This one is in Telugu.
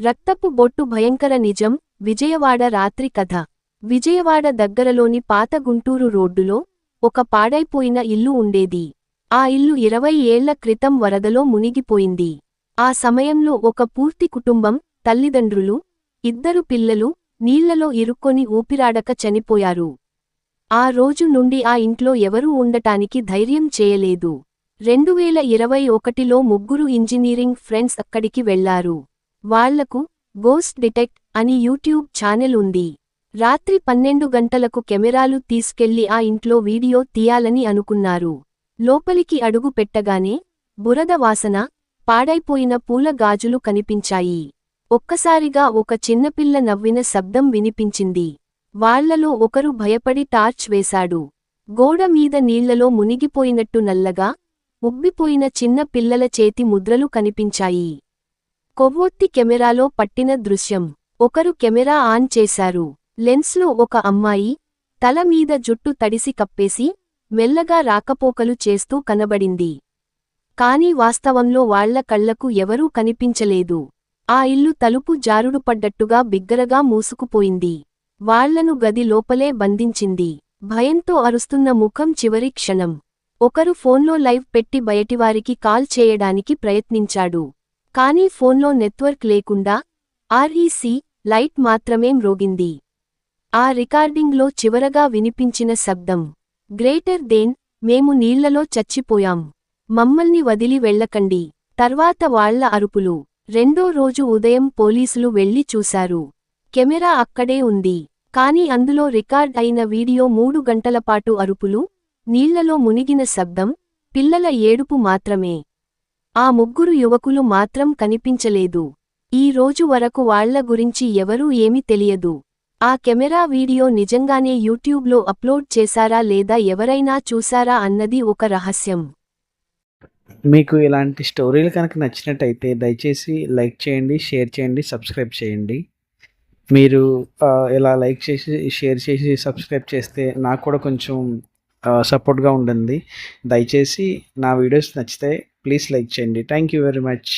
రక్తపు బొట్టు భయంకర నిజం. విజయవాడ రాత్రి కథ. విజయవాడ దగ్గరలోని పాత గుంటూరు రోడ్డులో ఒక పాడైపోయిన ఇల్లు ఉండేది. ఆ ఇల్లు 20 ఏళ్ల క్రితం వరదలో మునిగిపోయింది. ఆ సమయంలో ఒక పూర్తి కుటుంబం, తల్లిదండ్రులు, 2 పిల్లలు నీళ్లలో ఇరుక్కొని ఊపిరాడక చనిపోయారు. ఆ రోజు నుండి ఆ ఇంట్లో ఎవరూ ఉండటానికి ధైర్యం చేయలేదు. 2021లో 3 ఇంజనీరింగ్ ఫ్రెండ్స్ అక్కడికి వెళ్లారు. వాళ్లకు గోస్ట్ డిటెక్ట్ అని యూట్యూబ్ ఛానెల్ ఉంది. రాత్రి 12 గంటలకు కెమెరాలు తీసుకెళ్లి ఆ ఇంట్లో వీడియో తీయాలని అనుకున్నారు. లోపలికి అడుగు పెట్టగానే బురద వాసన, పాడైపోయిన పూల గాజులు కనిపించాయి. ఒక్కసారిగా ఒక చిన్నపిల్ల నవ్విన శబ్దం వినిపించింది. వాళ్లలో ఒకరు భయపడి టార్చ్ వేశాడు. గోడ మీద నీళ్లలో మునిగిపోయినట్టు నల్లగా, ఉబ్బిపోయిన చిన్న పిల్లల చేతి ముద్రలు కనిపించాయి. కొవ్వొత్తి కెమెరాలో పట్టిన దృశ్యం. ఒకరు కెమెరా ఆన్ చేశారు. లెన్స్లో ఒక అమ్మాయి, తల మీద జుట్టు తడిసి కప్పేసి, మెల్లగా రాకపోకలు చేస్తూ కనబడింది. కాని వాస్తవంలో వాళ్ల కళ్లకు ఎవరూ కనిపించలేదు. ఆ ఇల్లు తలుపు జారుడుపడ్డట్టుగా బిగ్గరగా మూసుకుపోయింది. వాళ్లను గది లోపలే బంధించింది. భయంతో అరుస్తున్న ముఖం చివరి క్షణం. ఒకరు ఫోన్లో లైవ్ పెట్టి బయటివారికి కాల్ చేయడానికి ప్రయత్నించాడు. కానీ ఫోన్లో నెట్వర్క్ లేకుండా ఆర్ఈసీ లైట్ మాత్రమే మ్రోగింది. ఆ రికార్డింగ్లో చివరగా వినిపించిన శబ్దం, గ్రేటర్ దెన్, మేము నీళ్లలో చచ్చిపోయాం. మమ్మల్ని వదిలి వెళ్ళకండి. తర్వాత వాళ్ల అరుపులు. రెండో రోజు ఉదయం పోలీసులు వెళ్లి చూశారు. కెమెరా అక్కడే ఉంది. కాని అందులో రికార్డ్ అయిన వీడియో 3 గంటలపాటు అరుపులు, నీళ్లలో మునిగిన శబ్దం, పిల్లల ఏడుపు మాత్రమే. ఆ 3 యువకులు మాత్రం కనిపించలేదు. ఈ రోజు వరకు వాళ్ల గురించి ఎవరూ ఏమీ తెలియదు. ఆ కెమెరా వీడియో నిజంగానే యూట్యూబ్లో అప్లోడ్ చేశారా లేదా ఎవరైనా చూశారా అన్నది ఒక రహస్యం. మీకు ఇలాంటి స్టోరీలు కనుక నచ్చినట్టయితే దయచేసి లైక్ చేయండి, షేర్ చేయండి, సబ్స్క్రైబ్ చేయండి. మీరు ఇలా లైక్ చేసి, షేర్ చేసి, సబ్స్క్రైబ్ చేస్తే నాకు కూడా కొంచెం సపోర్ట్గా ఉంటుంది. దయచేసి నా వీడియోస్ నచ్చితే ప్లీజ్ లైక్ చేయండి. Thank you very much.